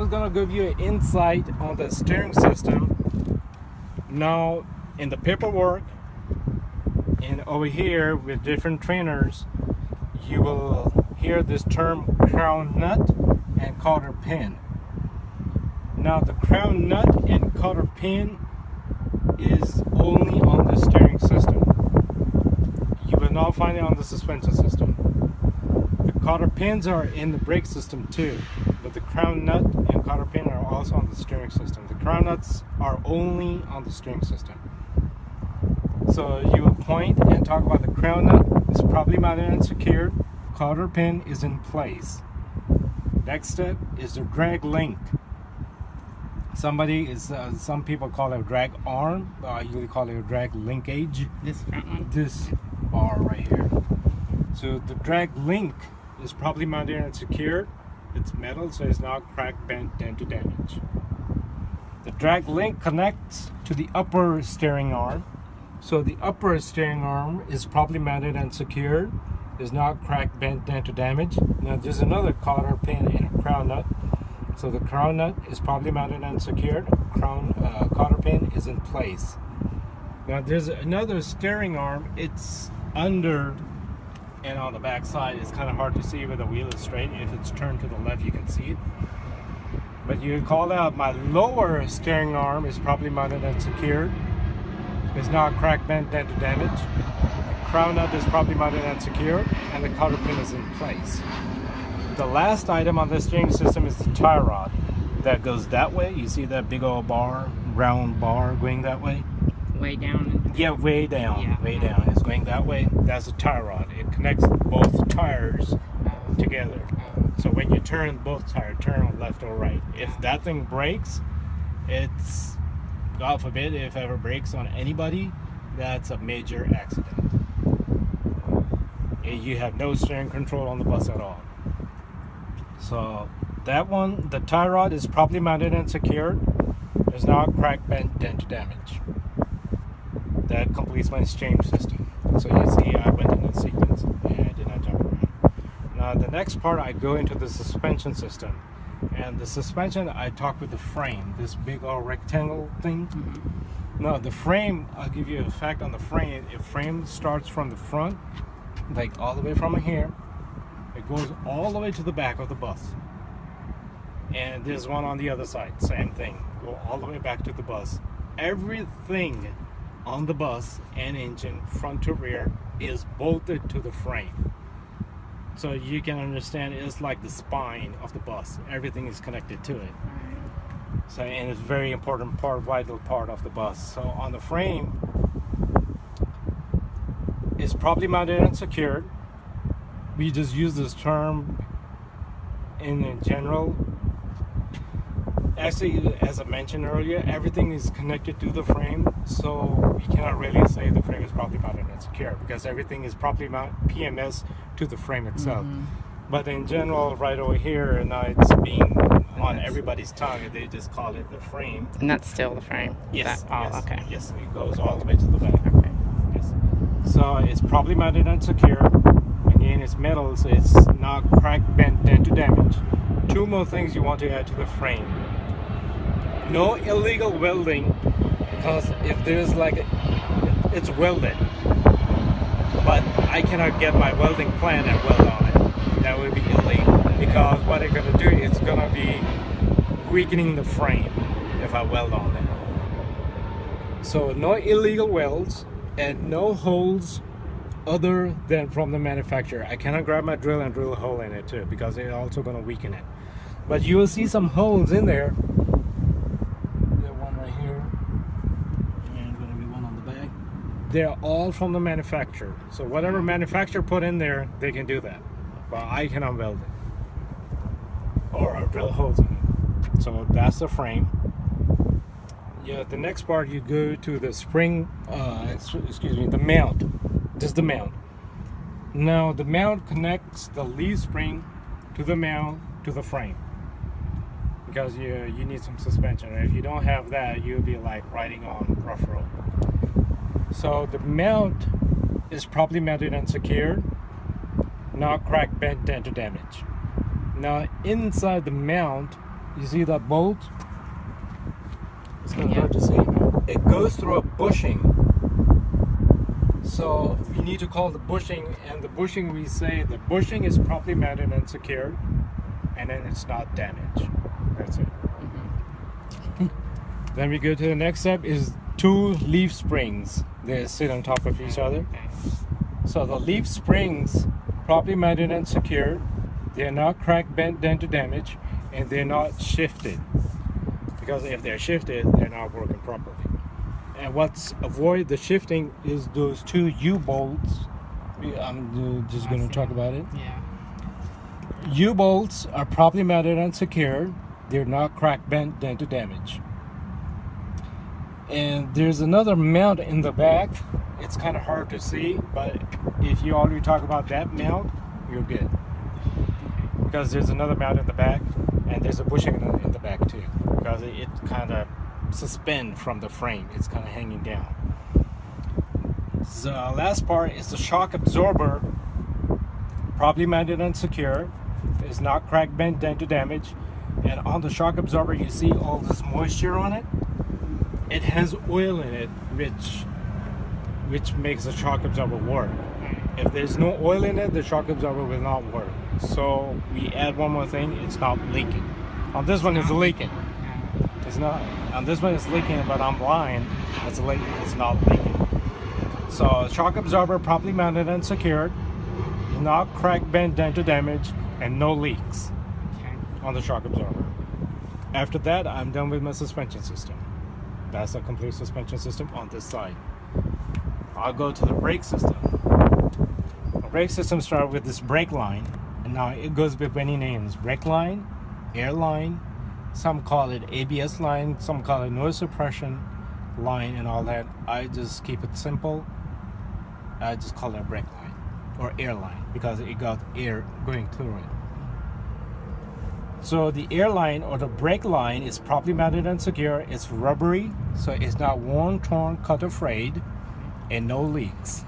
was gonna give you an insight on the steering system. Now, in the paperwork, and over here with different trainers, you will hear this term crown nut and cotter pin. Now, the crown nut and cotter pin is only on the steering system. You will not find it on the suspension system. The cotter pins are in the brake system too, but the crown nut and cotter pin are also on the steering system. The crown nuts are only on the steering system. So you will point and talk about the crown nut. It's probably mounted and secured. Cotter pin is in place. Next step is the drag link. Some people call it a drag arm. I usually call it a drag linkage. This front one. This bar right here. So the drag link is probably mounted and secured. It's metal, so it's not cracked, bent, dented, damaged. The drag link connects to the upper steering arm. So the upper steering arm is properly mounted and secured. It's not cracked, bent, dented, damaged. Now there's another cotter pin and a crown nut. So the crown nut is properly mounted and secured. Cotter pin is in place. Now there's another steering arm. It's under and on the back side. It's kind of hard to see, but the wheel is straight. If it's turned to the left, you can see it. But you call out my lower steering arm is properly mounted and secured. It's not cracked, bent, dented, damaged. The crown nut is properly mounted and secured, and the cotter pin is in place. The last item on the steering system is the tie rod that goes that way. You see that big old bar, round bar going that way? Way down. Yeah, way down. Yeah. Way down. It's going that way. That's a tie rod. It connects both tires together. So when you turn both tires, turn on left or right. If that thing breaks, it's, God forbid, if it ever breaks on anybody, that's a major accident. You have no steering control on the bus at all. So that one, the tie rod is properly mounted and secured. There's not crack, bent, dent, damage. That completes my change system. So you see, I went in a sequence and I did not jump around. Now the next part, I go into the suspension system. And the suspension, I talk with the frame, this big old rectangle thing. Mm-hmm. Now the frame, I'll give you a fact on the frame. If frame starts from the front, like all the way from here, it goes all the way to the back of the bus. And there's one on the other side, same thing. Go all the way back to the bus. Everything on the bus and engine, front to rear, is bolted to the frame. So you can understand it's like the spine of the bus. Everything is connected to it. So, and it's a very important part, vital part of the bus. So on the frame, it's properly mounted and secured. We just use this term in general. Actually, as I mentioned earlier, everything is connected to the frame, so we cannot really say the frame is properly mounted and secure because everything is properly mounted PMS to the frame itself. Mm-hmm. But in general, right over here, now it's being on everybody's tongue, they just call it the frame. And that's still the frame? Yes. Yes. Okay. Yes, it goes all the way to the back. Okay. Yes. So it's properly mounted and secure. Again, it's metal, so it's not cracked, bent, dented, damaged. Two more things you want to add to the frame. No illegal welding, because if there's it's welded, but I cannot get my welding plan and weld on it. That would be illegal, because what it's going to do is going to be weakening the frame if I weld on it. So no illegal welds and no holes other than from the manufacturer. I cannot grab my drill and drill a hole in it too, because it's also going to weaken it. But you will see some holes in there. They're all from the manufacturer. So whatever manufacturer put in there, they can do that. But I cannot weld it. Or drill holes in it. So that's the frame. Yeah, the next part you go to the spring, the mount. This is the mount. Now the mount connects the leaf spring to the mount to the frame. Because you need some suspension. And if you don't have that, you'll be like riding on rough road. So the mount is properly mounted and secured, not cracked, bent, dent, or damaged. Now inside the mount, You see that bolt? It's kind of Yeah. hard to see. It goes through a bushing. So you need to call the bushing, and the bushing, we say the bushing is properly mounted and secured, and then it's not damaged. That's it. Then we go to the next step is 2 leaf springs. They sit on top of each other. Okay. So the leaf springs properly mounted and secured. They're not cracked, bent, dent, or damaged, and they're not shifted. Because if they're shifted, they're not working properly. And what's avoid the shifting is those 2 U-bolts. I'm just going to talk about it. Yeah. U-bolts are properly mounted and secured. They're not cracked, bent, dent, or damaged. And there's another mount in the back. It's kind of hard to see, but if you already talk about that mount, you're good. Because there's another mount in the back, and there's a bushing in the back too. Because it kind of suspend from the frame. It's kind of hanging down. The last part is the shock absorber, properly mounted and secure. It's not cracked, bent, dent, or damaged. And on the shock absorber, you see all this moisture on it. It has oil in it, which makes the shock absorber work. If there's no oil in it, the shock absorber will not work. So we add one more thing, it's not leaking. On this one, it's leaking. It's not. On this one, it's leaking, but on mine, it's not leaking. So shock absorber properly mounted and secured, not cracked, bent, dent, or damaged, and no leaks Okay. on the shock absorber. After that, I'm done with my suspension system. That's a complete suspension system on this side. I'll go to the brake system. The brake system starts with this brake line, and now it goes with many names: brake line, air line. Some call it ABS line, some call it noise suppression line, and all that. I just keep it simple. I just call it a brake line or air line because it got air going through it. So the air line or the brake line is properly mounted and secure. It's rubbery, so it's not worn, torn, cut, or frayed, and no leaks.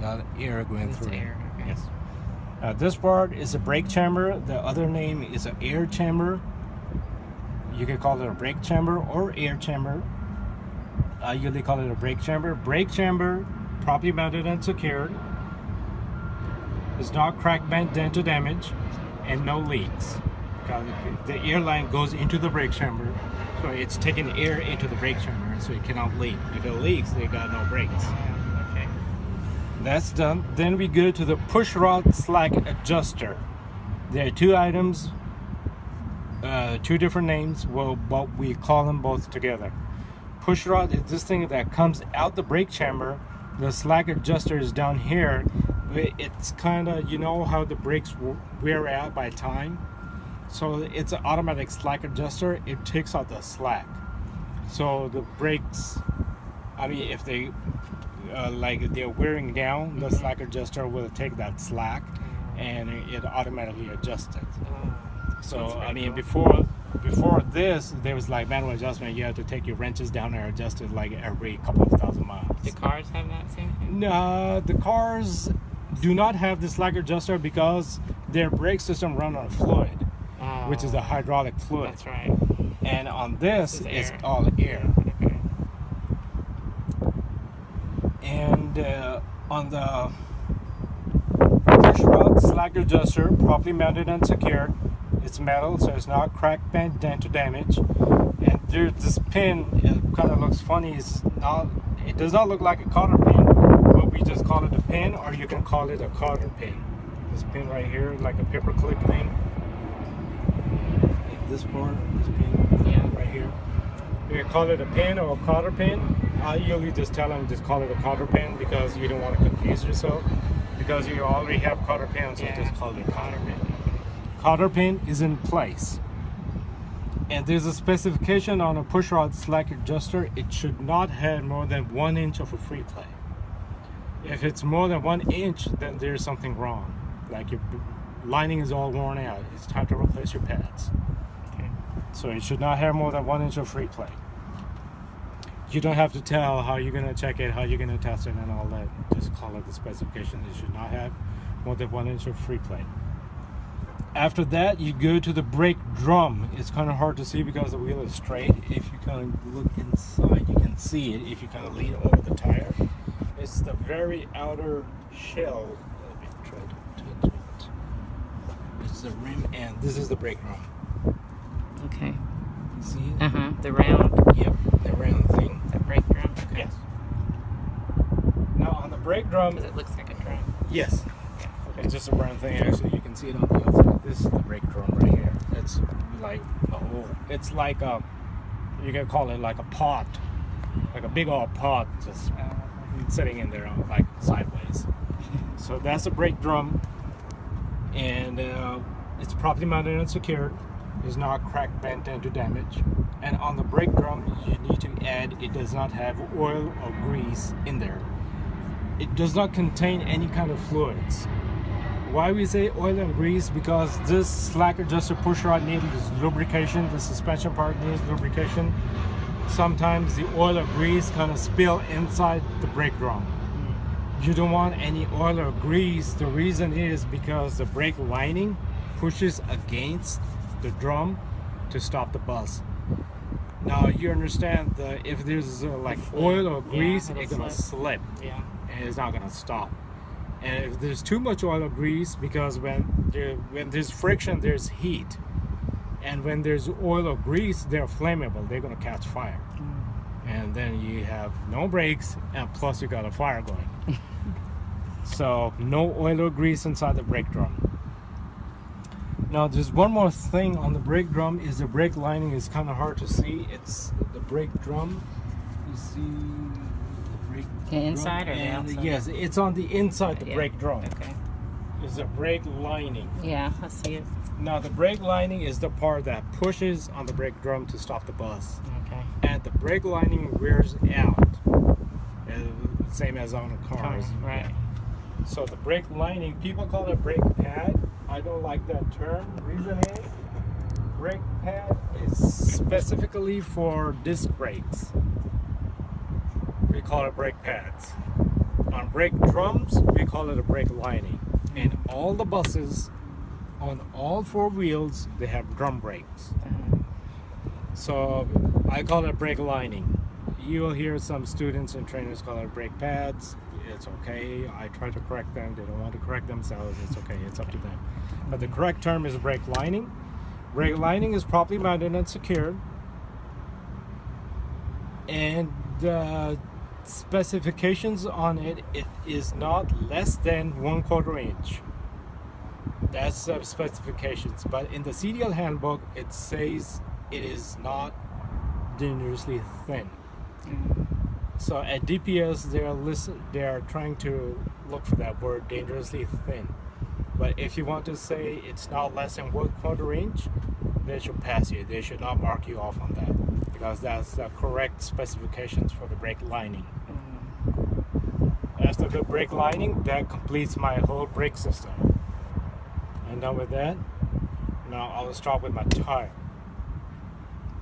Got air going It's through air. it. Okay. Yes. This part is a brake chamber. The other name is an air chamber. You can call it a brake chamber or air chamber. I usually call it a brake chamber. Brake chamber, properly mounted and secured. It's not cracked, bent, dent, or damaged, and no leaks. Because the air line goes into the brake chamber, so it's taking air into the brake chamber, so it cannot leak. If it leaks, they got no brakes. Okay. That's done. Then we go to the push rod slack adjuster. There are 2 items, 2 different names, but we call them both together. Push rod is this thing that comes out the brake chamber. The slack adjuster is down here. It's kind of, you know how the brakes wear out by time? So it's an automatic slack adjuster. It takes out the slack. So the brakes, I mean, if they like they're wearing down, the slack adjuster will take that slack and it automatically adjusts it. So I mean, before this, there was like manual adjustment. You have to take your wrenches down and adjust it like every couple of thousand miles. Do cars have that same thing? No, the cars do not have the slack adjuster because their brake system run on fluid, which is a hydraulic fluid. That's right. And on this, This is it's air. all air. Okay. And on the push rod slack adjuster, properly mounted and secured. It's metal, so it's not cracked, bent, dent, or damaged. And there's this pin. It kind of looks funny. It does not look like a cotter pin, but we just call it a pin, or you can call it a cotter pin. This pin right here, like a paper clip thing. Like this part, this pin Yeah. right here. You can call it a pin or a cotter pin. I usually just tell them just call it a cotter pin because you don't want to confuse yourself. Because you already have cotter pins, so Yeah. just call it a cotter pin. Cotter pin is in place. And there's a specification on a push rod slack adjuster. It should not have more than 1 inch of a free play. If it's more than 1 inch, then there's something wrong. Like your lining is all worn out. It's time to replace your pads. Okay. So it should not have more than 1 inch of free play. You don't have to tell how you're going to check it, how you're going to test it, and all that. Just call it the specification. It should not have more than 1 inch of free play. After that, you go to the brake drum. It's kind of hard to see because the wheel is straight. If you kind of look inside, you can see it. If you kind of lean over the tire, it's the very outer shell. Let me try to touch it. It's the rim end. This is the brake drum. Okay. See it? The round. Yep, the round thing. The brake drum. Okay. Yes. Now on the brake drum, Because it looks like a drum. yes. It's just a round thing. Actually, you can see it on the outside. This is the brake drum right here. It's like a hole. It's like a, you can call it like a pot, like a big old pot, just sitting in there like sideways. So that's the brake drum, and it's properly mounted and secured. It's not cracked, bent, into damage. And on the brake drum, you need to add, it does not have oil or grease in there. It does not contain any kind of fluids. Why we say oil and grease? Because this slack adjuster push rod needs lubrication. The suspension part needs lubrication. Sometimes the oil or grease kind of spill inside the brake drum. You don't want any oil or grease. The reason is because the brake lining pushes against the drum to stop the bus. Now you understand that if there's like oil or grease, it's gonna slip. Yeah. And it's not gonna stop. And if there's too much oil or grease, because when there's friction, there's heat, and when there's oil or grease, they're flammable. They're gonna catch fire, and then you have no brakes, and plus you got a fire going. So no oil or grease inside the brake drum. Now there's one more thing on the brake drum is the brake lining is kind of hard to see. It's the brake drum. You see. The inside or the outside? Yes, it's on the inside the Yeah. brake drum. Okay. It's the brake lining. Yeah, I see it. Now the brake lining is the part that pushes on the brake drum to stop the bus. Okay. And the brake lining wears out. Same as on cars. Right. So the brake lining, people call it brake pad. I don't like that term. Reason is, brake pad is specifically for disc brakes. We call it brake pads. On brake drums, we call it a brake lining. And all the buses, on all four wheels, they have drum brakes. So I call it brake lining. You will hear some students and trainers call it brake pads. It's okay. I try to correct them. They don't want to correct themselves. It's okay. It's up to them. But the correct term is brake lining. Brake lining is properly mounted and secured. And the specifications on it, it is not less than 1/4 inch. That's the specifications. But in the CDL handbook, it says it is not dangerously thin. So at DPS, they are trying to look for that word, dangerously thin. But if you want to say it's not less than 1/4 inch, they should pass you. They should not mark you off on that, because that's the correct specifications for the brake lining. After the brake lining, that completes my whole brake system. And done with that, now I'll start with my tire.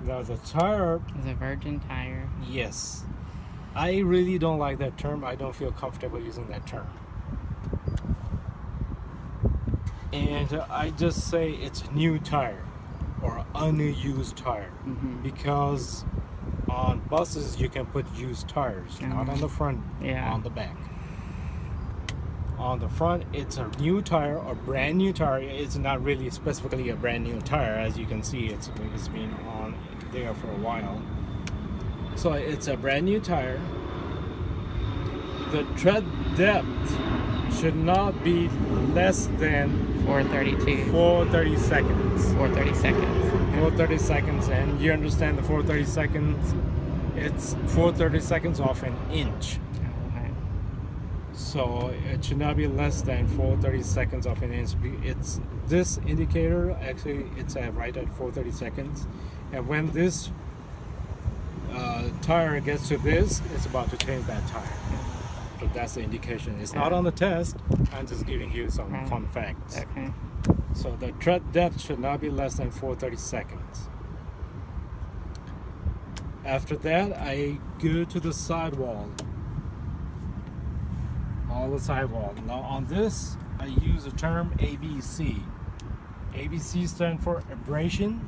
Now the tire, It's a virgin tire. yes, I really don't like that term. I don't feel comfortable using that term. And I just say it's new tire or unused tire, because on buses you can put used tires, not on the front, Yeah. on the back. On the front, it's a new tire or brand new tire. It's not really specifically a brand new tire, as you can see. It's been on there for a while. So it's a brand new tire. The tread depth should not be less than 432. 430 seconds. 430 seconds. 430 seconds, and you understand the 430 seconds. It's 430 seconds off an inch. Okay. So it should not be less than 430 seconds off an inch. It's this indicator, actually it's right at 430 seconds. And when this tire gets to this, it's about to change that tire. So that's the indication. It's not on the test. I'm just giving you some fun facts. Okay. So the tread depth should not be less than 430 seconds. After that, I go to the sidewall. All the sidewall. Now on this, I use the term ABC. ABC stand for abrasion.